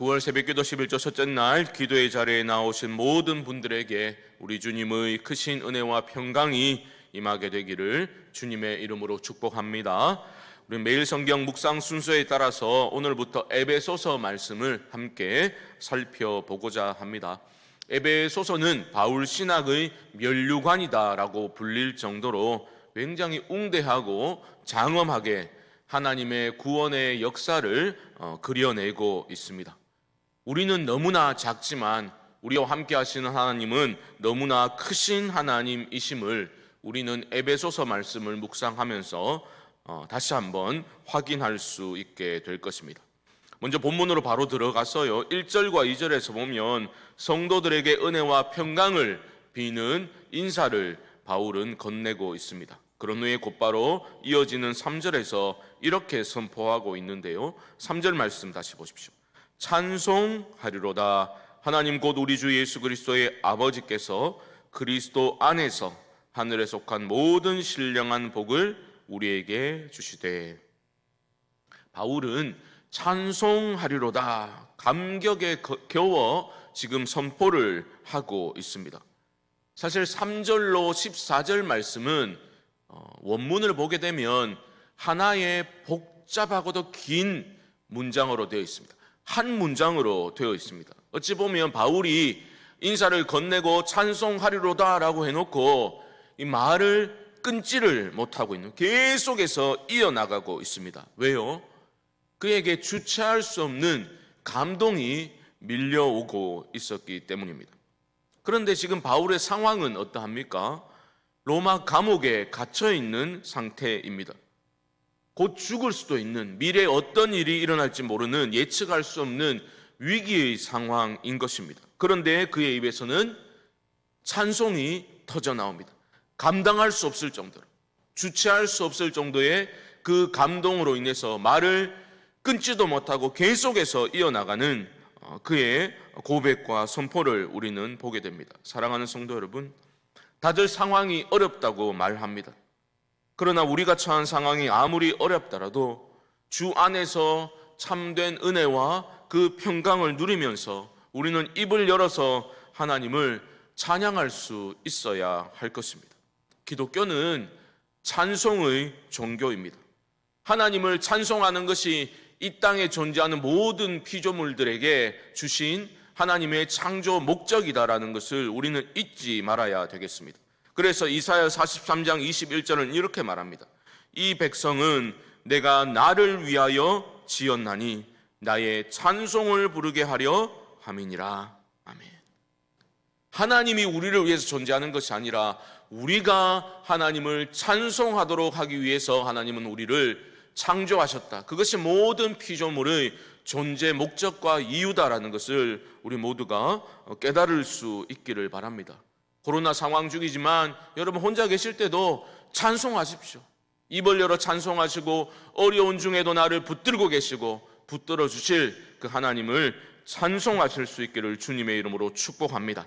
9월 새벽기도 11조 첫째 날 기도의 자리에 나오신 모든 분들에게 우리 주님의 크신 은혜와 평강이 임하게 되기를 주님의 이름으로 축복합니다. 우리 매일 성경 묵상 순서에 따라서 오늘부터 에베소서 말씀을 함께 살펴보고자 합니다. 에베소서는 바울 신학의 면류관이다라고 불릴 정도로 굉장히 웅대하고 장엄하게 하나님의 구원의 역사를 그려내고 있습니다. 우리는 너무나 작지만 우리와 함께 하시는 하나님은 너무나 크신 하나님이심을 우리는 에베소서 말씀을 묵상하면서 다시 한번 확인할 수 있게 될 것입니다. 먼저 본문으로 바로 들어가서요, 1절과 2절에서 보면 성도들에게 은혜와 평강을 비는 인사를 바울은 건네고 있습니다. 그런 후에 곧바로 이어지는 3절에서 이렇게 선포하고 있는데요, 3절 말씀 다시 보십시오. 찬송하리로다. 하나님 곧 우리 주 예수 그리스도의 아버지께서 그리스도 안에서 하늘에 속한 모든 신령한 복을 우리에게 주시되. 바울은 찬송하리로다 감격에 겨워 지금 선포를 하고 있습니다. 사실 3절로 14절 말씀은 원문을 보게 되면 하나의 복잡하고도 긴 문장으로 되어 있습니다. 한 문장으로 되어 있습니다. 어찌 보면 바울이 인사를 건네고 찬송하리로다 라고 해놓고 이 말을 끊지를 못하고 있는, 계속해서 이어나가고 있습니다. 왜요? 그에게 주체할 수 없는 감동이 밀려오고 있었기 때문입니다. 그런데 지금 바울의 상황은 어떠합니까? 로마 감옥에 갇혀 있는 상태입니다. 곧 죽을 수도 있는, 미래에 어떤 일이 일어날지 모르는, 예측할 수 없는 위기의 상황인 것입니다. 그런데 그의 입에서는 찬송이 터져 나옵니다. 감당할 수 없을 정도로, 주체할 수 없을 정도의 그 감동으로 인해서 말을 끊지도 못하고 계속해서 이어나가는 그의 고백과 선포를 우리는 보게 됩니다. 사랑하는 성도 여러분, 다들 상황이 어렵다고 말합니다. 그러나 우리가 처한 상황이 아무리 어렵더라도 주 안에서 참된 은혜와 그 평강을 누리면서 우리는 입을 열어서 하나님을 찬양할 수 있어야 할 것입니다. 기독교는 찬송의 종교입니다. 하나님을 찬송하는 것이 이 땅에 존재하는 모든 피조물들에게 주신 하나님의 창조 목적이다라는 것을 우리는 잊지 말아야 되겠습니다. 그래서 이사야 43장 21절은 이렇게 말합니다. 이 백성은 내가 나를 위하여 지었나니 나의 찬송을 부르게 하려 함이니라. 아멘. 하나님이 우리를 위해서 존재하는 것이 아니라 우리가 하나님을 찬송하도록 하기 위해서 하나님은 우리를 창조하셨다. 그것이 모든 피조물의 존재 목적과 이유다라는 것을 우리 모두가 깨달을 수 있기를 바랍니다. 코로나 상황 중이지만 여러분 혼자 계실 때도 찬송하십시오. 입을 열어 찬송하시고 어려운 중에도 나를 붙들고 계시고 붙들어 주실 그 하나님을 찬송하실 수 있기를 주님의 이름으로 축복합니다.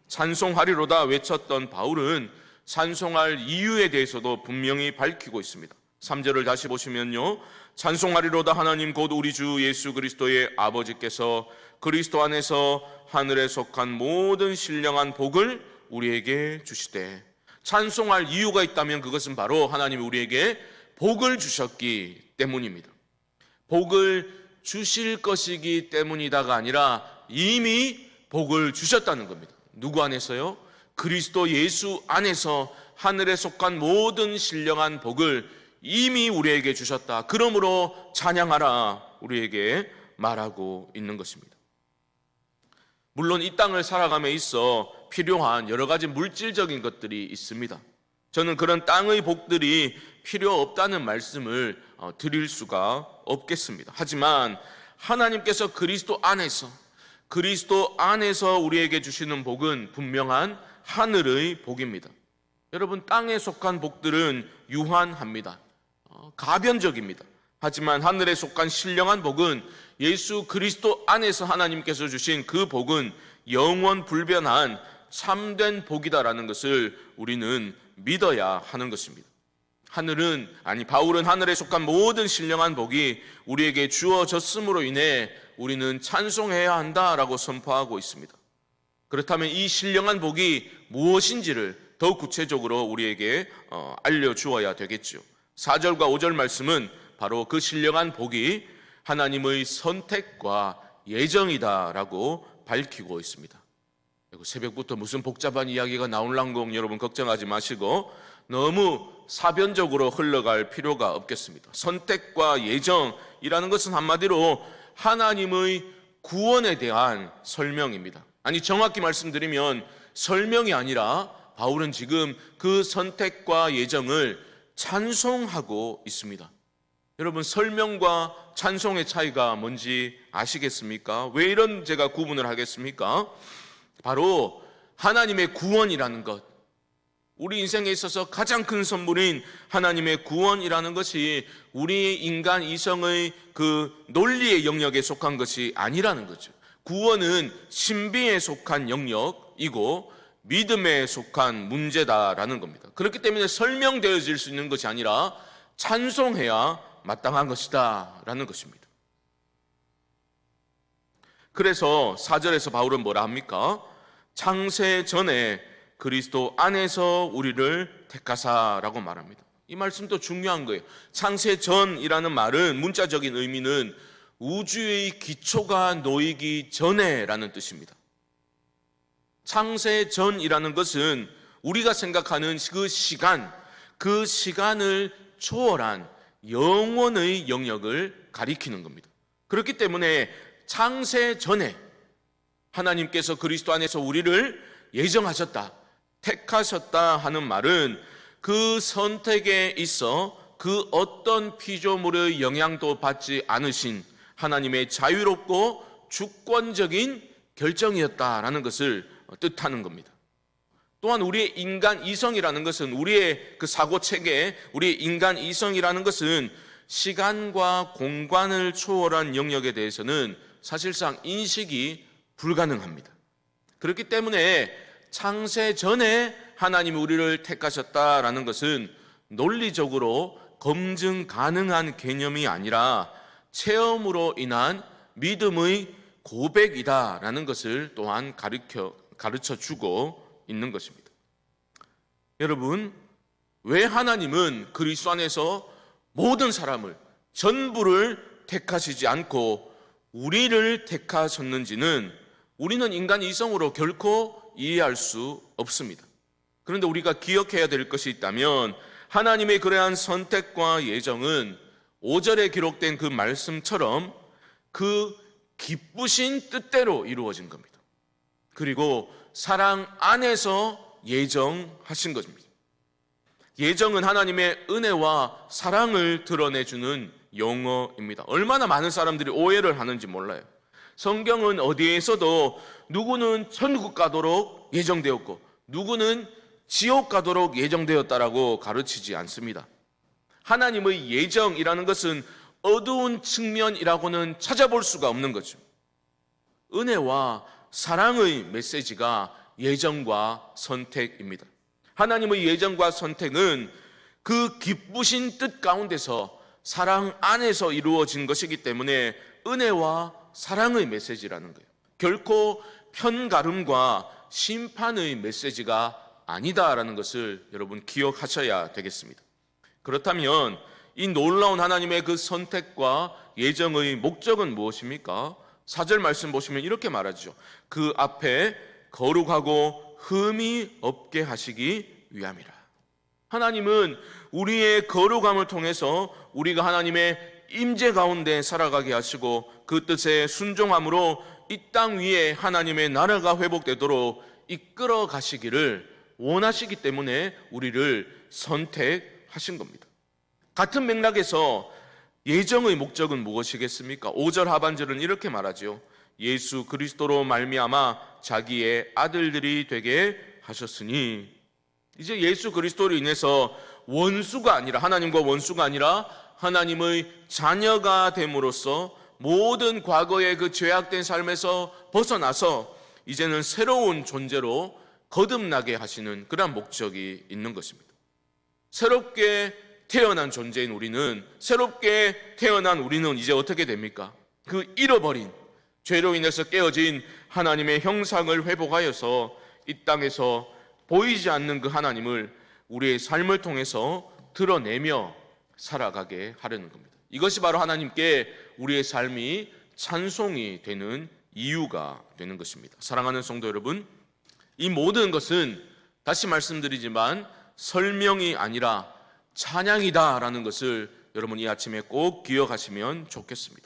찬송하리로다 외쳤던 바울은 찬송할 이유에 대해서도 분명히 밝히고 있습니다. 3절을 다시 보시면요, 찬송하리로다. 하나님 곧 우리 주 예수 그리스도의 아버지께서 그리스도 안에서 하늘에 속한 모든 신령한 복을 우리에게 주시되. 찬송할 이유가 있다면 그것은 바로 하나님이 우리에게 복을 주셨기 때문입니다. 복을 주실 것이기 때문이다가 아니라 이미 복을 주셨다는 겁니다. 누구 안에서요? 그리스도 예수 안에서 하늘에 속한 모든 신령한 복을 이미 우리에게 주셨다. 그러므로 찬양하라 우리에게 말하고 있는 것입니다. 물론 이 땅을 살아감에 있어 필요한 여러 가지 물질적인 것들이 있습니다. 저는 그런 땅의 복들이 필요 없다는 말씀을 드릴 수가 없겠습니다. 하지만 하나님께서 그리스도 안에서 우리에게 주시는 복은 분명한 하늘의 복입니다. 여러분, 땅에 속한 복들은 유한합니다. 가변적입니다. 하지만 하늘에 속한 신령한 복은 예수 그리스도 안에서 하나님께서 주신 그 복은 영원 불변한 참된 복이다라는 것을 우리는 믿어야 하는 것입니다. 바울은 하늘에 속한 모든 신령한 복이 우리에게 주어졌음으로 인해 우리는 찬송해야 한다라고 선포하고 있습니다. 그렇다면 이 신령한 복이 무엇인지를 더욱 구체적으로 우리에게 알려주어야 되겠죠. 4절과 5절 말씀은 바로 그 신령한 복이 하나님의 선택과 예정이다라고 밝히고 있습니다. 새벽부터 무슨 복잡한 이야기가 나올랑공 여러분 걱정하지 마시고 너무 사변적으로 흘러갈 필요가 없겠습니다. 선택과 예정이라는 것은 한마디로 하나님의 구원에 대한 설명입니다. 아니, 정확히 말씀드리면 설명이 아니라 바울은 지금 그 선택과 예정을 찬송하고 있습니다. 여러분, 설명과 찬송의 차이가 뭔지 아시겠습니까? 왜 이런 제가 구분을 하겠습니까? 바로 하나님의 구원이라는 것, 우리 인생에 있어서 가장 큰 선물인 하나님의 구원이라는 것이 우리 인간 이성의 그 논리의 영역에 속한 것이 아니라는 거죠. 구원은 신비에 속한 영역이고 믿음에 속한 문제다라는 겁니다. 그렇기 때문에 설명되어질 수 있는 것이 아니라 찬송해야 마땅한 것이다 라는 것입니다. 그래서 4절에서 바울은 뭐라 합니까? 창세 전에 그리스도 안에서 우리를 택하사라고 말합니다. 이 말씀도 중요한 거예요. 창세 전이라는 말은 문자적인 의미는 우주의 기초가 놓이기 전에라는 뜻입니다. 창세 전이라는 것은 우리가 생각하는 그 시간을 초월한 영원의 영역을 가리키는 겁니다. 그렇기 때문에 창세 전에 하나님께서 그리스도 안에서 우리를 예정하셨다, 택하셨다 하는 말은 그 선택에 있어 그 어떤 피조물의 영향도 받지 않으신 하나님의 자유롭고 주권적인 결정이었다라는 것을 뜻하는 겁니다. 또한 우리의 인간 이성이라는 것은 우리의 그 사고 체계, 우리의 인간 이성이라는 것은 시간과 공간을 초월한 영역에 대해서는 사실상 인식이 불가능합니다. 그렇기 때문에 창세 전에 하나님이 우리를 택하셨다라는 것은 논리적으로 검증 가능한 개념이 아니라 체험으로 인한 믿음의 고백이다라는 것을 또한 가르쳐 주고 있는 것입니다. 여러분, 왜 하나님은 그리스도 안에서 모든 사람을 전부를 택하시지 않고 우리를 택하셨는지는 우리는 인간 이성으로 결코 이해할 수 없습니다. 그런데 우리가 기억해야 될 것이 있다면 하나님의 그러한 선택과 예정은 5절에 기록된 그 말씀처럼 그 기쁘신 뜻대로 이루어진 겁니다. 그리고 사랑 안에서 예정하신 것입니다. 예정은 하나님의 은혜와 사랑을 드러내주는 용어입니다. 얼마나 많은 사람들이 오해를 하는지 몰라요. 성경은 어디에서도 누구는 천국 가도록 예정되었고 누구는 지옥 가도록 예정되었다라고 가르치지 않습니다. 하나님의 예정이라는 것은 어두운 측면이라고는 찾아볼 수가 없는 거죠. 은혜와 사랑의 메시지가 예정과 선택입니다. 하나님의 예정과 선택은 그 기쁘신 뜻 가운데서 사랑 안에서 이루어진 것이기 때문에 은혜와 사랑의 메시지라는 거예요. 결코 편가름과 심판의 메시지가 아니다라는 것을 여러분 기억하셔야 되겠습니다. 그렇다면 이 놀라운 하나님의 그 선택과 예정의 목적은 무엇입니까? 4절 말씀 보시면 이렇게 말하죠. 그 앞에 거룩하고 흠이 없게 하시기 위함이라. 하나님은 우리의 거룩함을 통해서 우리가 하나님의 임재 가운데 살아가게 하시고 그 뜻에 순종함으로 이 땅 위에 하나님의 나라가 회복되도록 이끌어 가시기를 원하시기 때문에 우리를 선택하신 겁니다. 같은 맥락에서 예정의 목적은 무엇이겠습니까? 5절 하반절은 이렇게 말하죠. 예수 그리스도로 말미암아 자기의 아들들이 되게 하셨으니, 이제 예수 그리스도로 인해서 원수가 아니라, 하나님과 원수가 아니라 하나님의 자녀가 됨으로써 모든 과거의 그 죄악된 삶에서 벗어나서 이제는 새로운 존재로 거듭나게 하시는 그런 목적이 있는 것입니다. 새롭게 태어난 존재인 우리는, 새롭게 태어난 우리는 이제 어떻게 됩니까? 그 잃어버린, 죄로 인해서 깨어진 하나님의 형상을 회복하여서 이 땅에서 보이지 않는 그 하나님을 우리의 삶을 통해서 드러내며 살아가게 하려는 겁니다. 이것이 바로 하나님께 우리의 삶이 찬송이 되는 이유가 되는 것입니다. 사랑하는 성도 여러분, 이 모든 것은 다시 말씀드리지만 설명이 아니라 찬양이다라는 것을 여러분 이 아침에 꼭 기억하시면 좋겠습니다.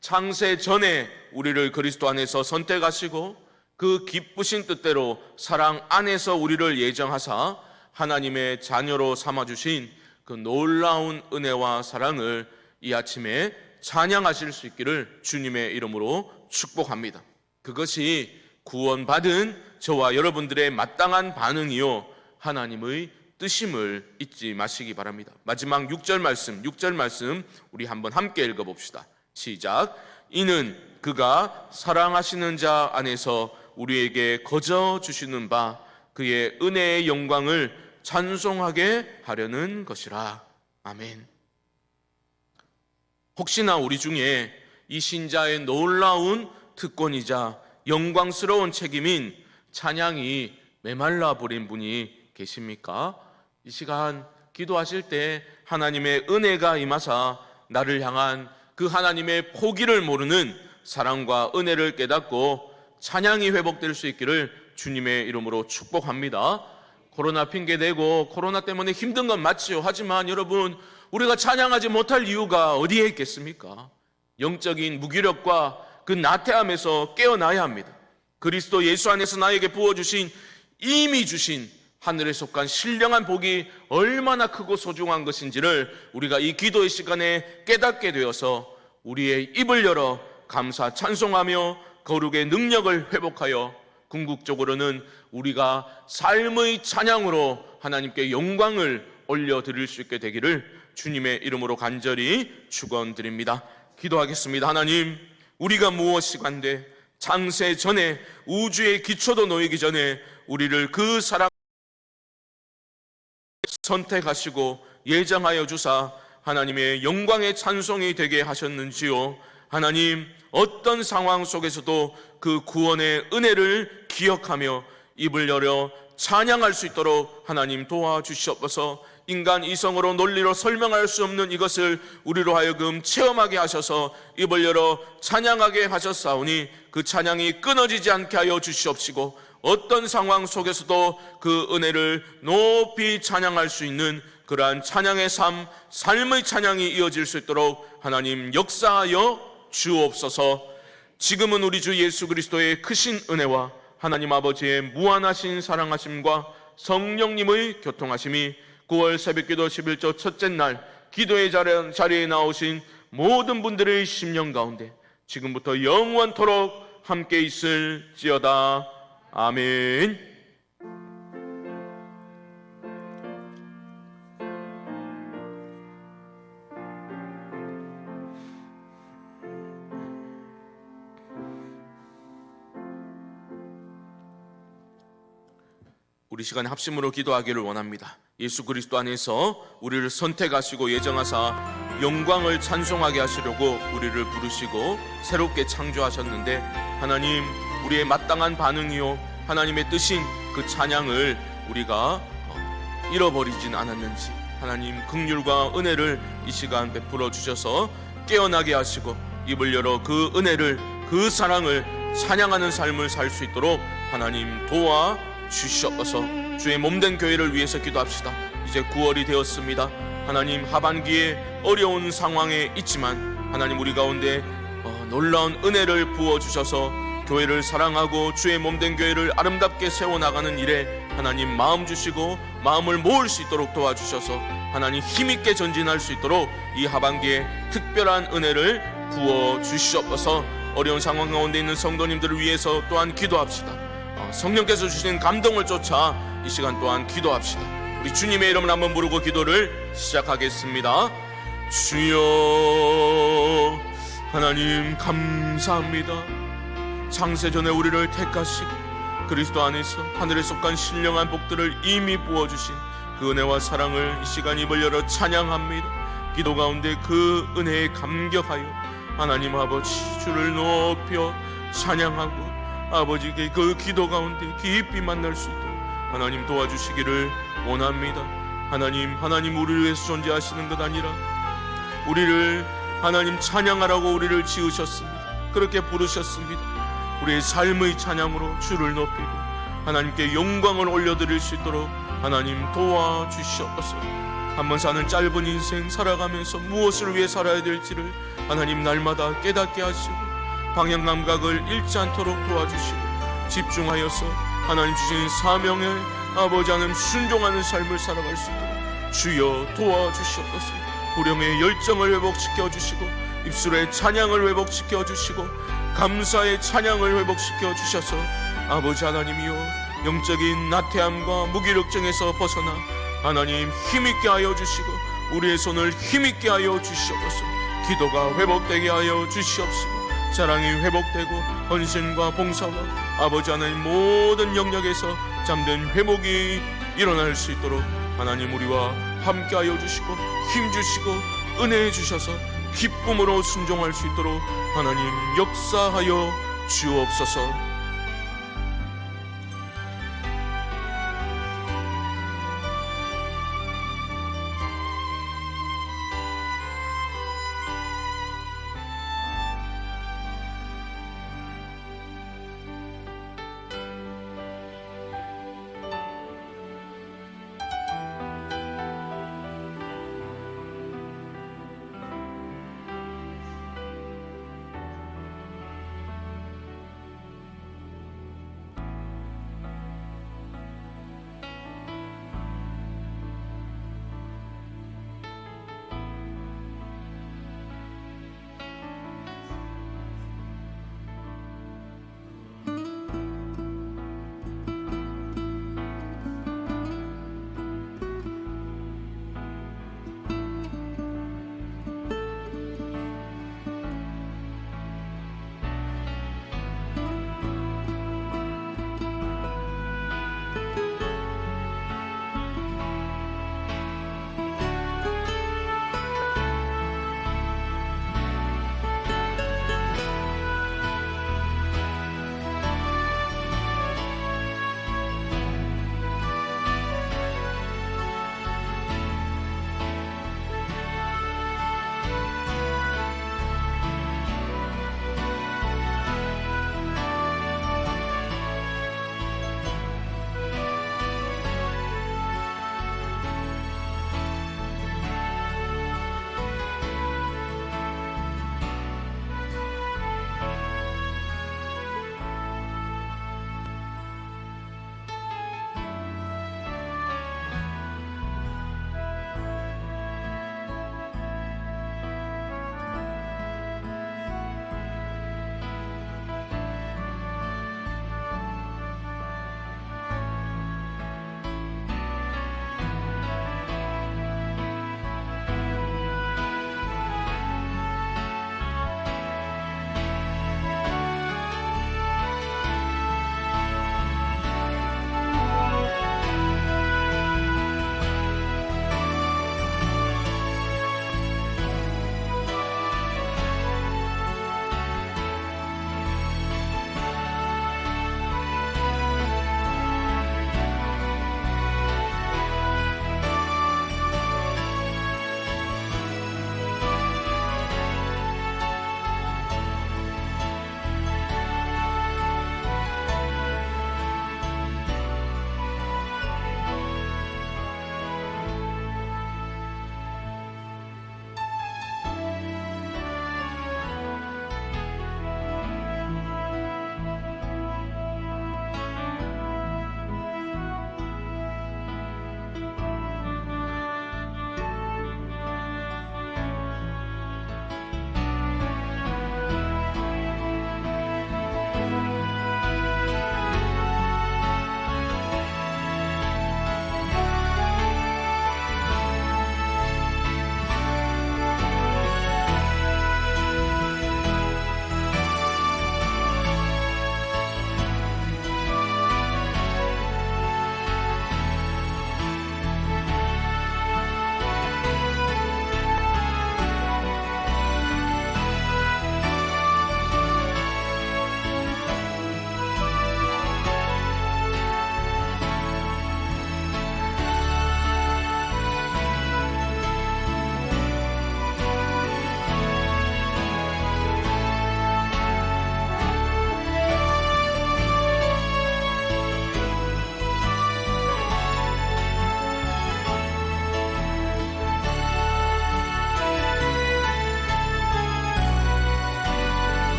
창세 전에 우리를 그리스도 안에서 선택하시고 그 기쁘신 뜻대로 사랑 안에서 우리를 예정하사 하나님의 자녀로 삼아주신 그 놀라운 은혜와 사랑을 이 아침에 찬양하실 수 있기를 주님의 이름으로 축복합니다. 그것이 구원받은 저와 여러분들의 마땅한 반응이요 하나님의 뜻임을 잊지 마시기 바랍니다. 마지막 6절 말씀 우리 한번 함께 읽어봅시다. 시작. 이는 그가 사랑하시는 자 안에서 우리에게 거저 주시는 바 그의 은혜의 영광을 찬송하게 하려는 것이라. 아멘. 혹시나 우리 중에 이 신자의 놀라운 특권이자 영광스러운 책임인 찬양이 메말라 버린 분이 계십니까? 이 시간 기도하실 때 하나님의 은혜가 임하사 나를 향한 그 하나님의 포기를 모르는 사랑과 은혜를 깨닫고 찬양이 회복될 수 있기를 주님의 이름으로 축복합니다. 코로나 핑계대고 코로나 때문에 힘든 건 맞지요. 하지만 여러분, 우리가 찬양하지 못할 이유가 어디에 있겠습니까? 영적인 무기력과 그 나태함에서 깨어나야 합니다. 그리스도 예수 안에서 나에게 부어주신, 이미 주신 하늘에 속한 신령한 복이 얼마나 크고 소중한 것인지를 우리가 이 기도의 시간에 깨닫게 되어서 우리의 입을 열어 감사 찬송하며 거룩의 능력을 회복하여 궁극적으로는 우리가 삶의 찬양으로 하나님께 영광을 올려드릴 수 있게 되기를 주님의 이름으로 간절히 축원드립니다. 기도하겠습니다. 하나님, 우리가 무엇이간데 창세 전에 우주의 기초도 놓이기 전에 우리를 그 사랑 선택하시고 예정하여 주사 하나님의 영광의 찬송이 되게 하셨는지요. 하나님, 어떤 상황 속에서도 그 구원의 은혜를 기억하며 입을 열어 찬양할 수 있도록 하나님 도와주시옵소서. 인간 이성으로 논리로 설명할 수 없는 이것을 우리로 하여금 체험하게 하셔서 입을 열어 찬양하게 하셨사오니 그 찬양이 끊어지지 않게 하여 주시옵시고 어떤 상황 속에서도 그 은혜를 높이 찬양할 수 있는 그러한 찬양의 삶의 찬양이 이어질 수 있도록 하나님 역사하여 주옵소서. 지금은 우리 주 예수 그리스도의 크신 은혜와 하나님 아버지의 무한하신 사랑하심과 성령님의 교통하심이 9월 새벽기도 11조 첫째 날 기도의 자리에 나오신 모든 분들의 심령 가운데 지금부터 영원토록 함께 있을지어다. 아멘. 우리 시간에 합심으로 기도하기를 원합니다. 예수 그리스도 안에서 우리를 선택하시고 예정하사 영광을 찬송하게 하시려고 우리를 부르시고 새롭게 창조하셨는데 하나님, 우리의 마땅한 반응이요 하나님의 뜻인 그 찬양을 우리가 잃어버리진 않았는지 하나님 긍휼과 은혜를 이 시간 베풀어 주셔서 깨어나게 하시고 입을 열어 그 은혜를, 그 사랑을 찬양하는 삶을 살 수 있도록 하나님 도와 주시옵소서. 주의 몸된 교회를 위해서 기도합시다. 이제 9월이 되었습니다. 하나님, 하반기에 어려운 상황에 있지만 하나님 우리 가운데 놀라운 은혜를 부어주셔서 교회를 사랑하고 주의 몸된 교회를 아름답게 세워나가는 일에 하나님 마음 주시고 마음을 모을 수 있도록 도와주셔서 하나님 힘있게 전진할 수 있도록 이 하반기에 특별한 은혜를 부어주시옵소서. 어려운 상황 가운데 있는 성도님들을 위해서 또한 기도합시다. 성령께서 주신 감동을 쫓아 이 시간 또한 기도합시다. 우리 주님의 이름을 한번 부르고 기도를 시작하겠습니다. 주여, 하나님 감사합니다. 창세전에 우리를 택하시고 그리스도 안에서 하늘에 속한 신령한 복들을 이미 부어주신 그 은혜와 사랑을 이 시간 입을 열어 찬양합니다. 기도 가운데 그 은혜에 감격하여 하나님 아버지 주를 높여 찬양하고 아버지께 그 기도 가운데 깊이 만날 수 있도록 하나님 도와주시기를 원합니다. 하나님 우리를 위해서 존재하시는 것 아니라 우리를 하나님 찬양하라고 우리를 지으셨습니다. 그렇게 부르셨습니다. 우리의 삶의 찬양으로 주를 높이고 하나님께 영광을 올려드릴 수 있도록 하나님 도와주시옵소서. 한번 사는 짧은 인생 살아가면서 무엇을 위해 살아야 될지를 하나님 날마다 깨닫게 하시고 방향 감각을 잃지 않도록 도와주시고 집중하여서 하나님 주신 사명에 아버지 하나님 순종하는 삶을 살아갈 수 있도록 주여 도와주시옵소서. 불령의 열정을 회복시켜 주시고 입술의 찬양을 회복시켜 주시고 감사의 찬양을 회복시켜 주셔서 아버지 하나님이여 영적인 나태함과 무기력증에서 벗어나 하나님 힘있게 하여 주시고 우리의 손을 힘있게 하여 주시옵소서. 기도가 회복되게 하여 주시옵시고 사랑이 회복되고 헌신과 봉사와 아버지 하나님 모든 영역에서 잠든 회복이 일어날 수 있도록 하나님 우리와 함께 하여 주시고 힘 주시고 은혜 주셔서 기쁨으로 순종할 수 있도록 하나님 역사하여 주옵소서.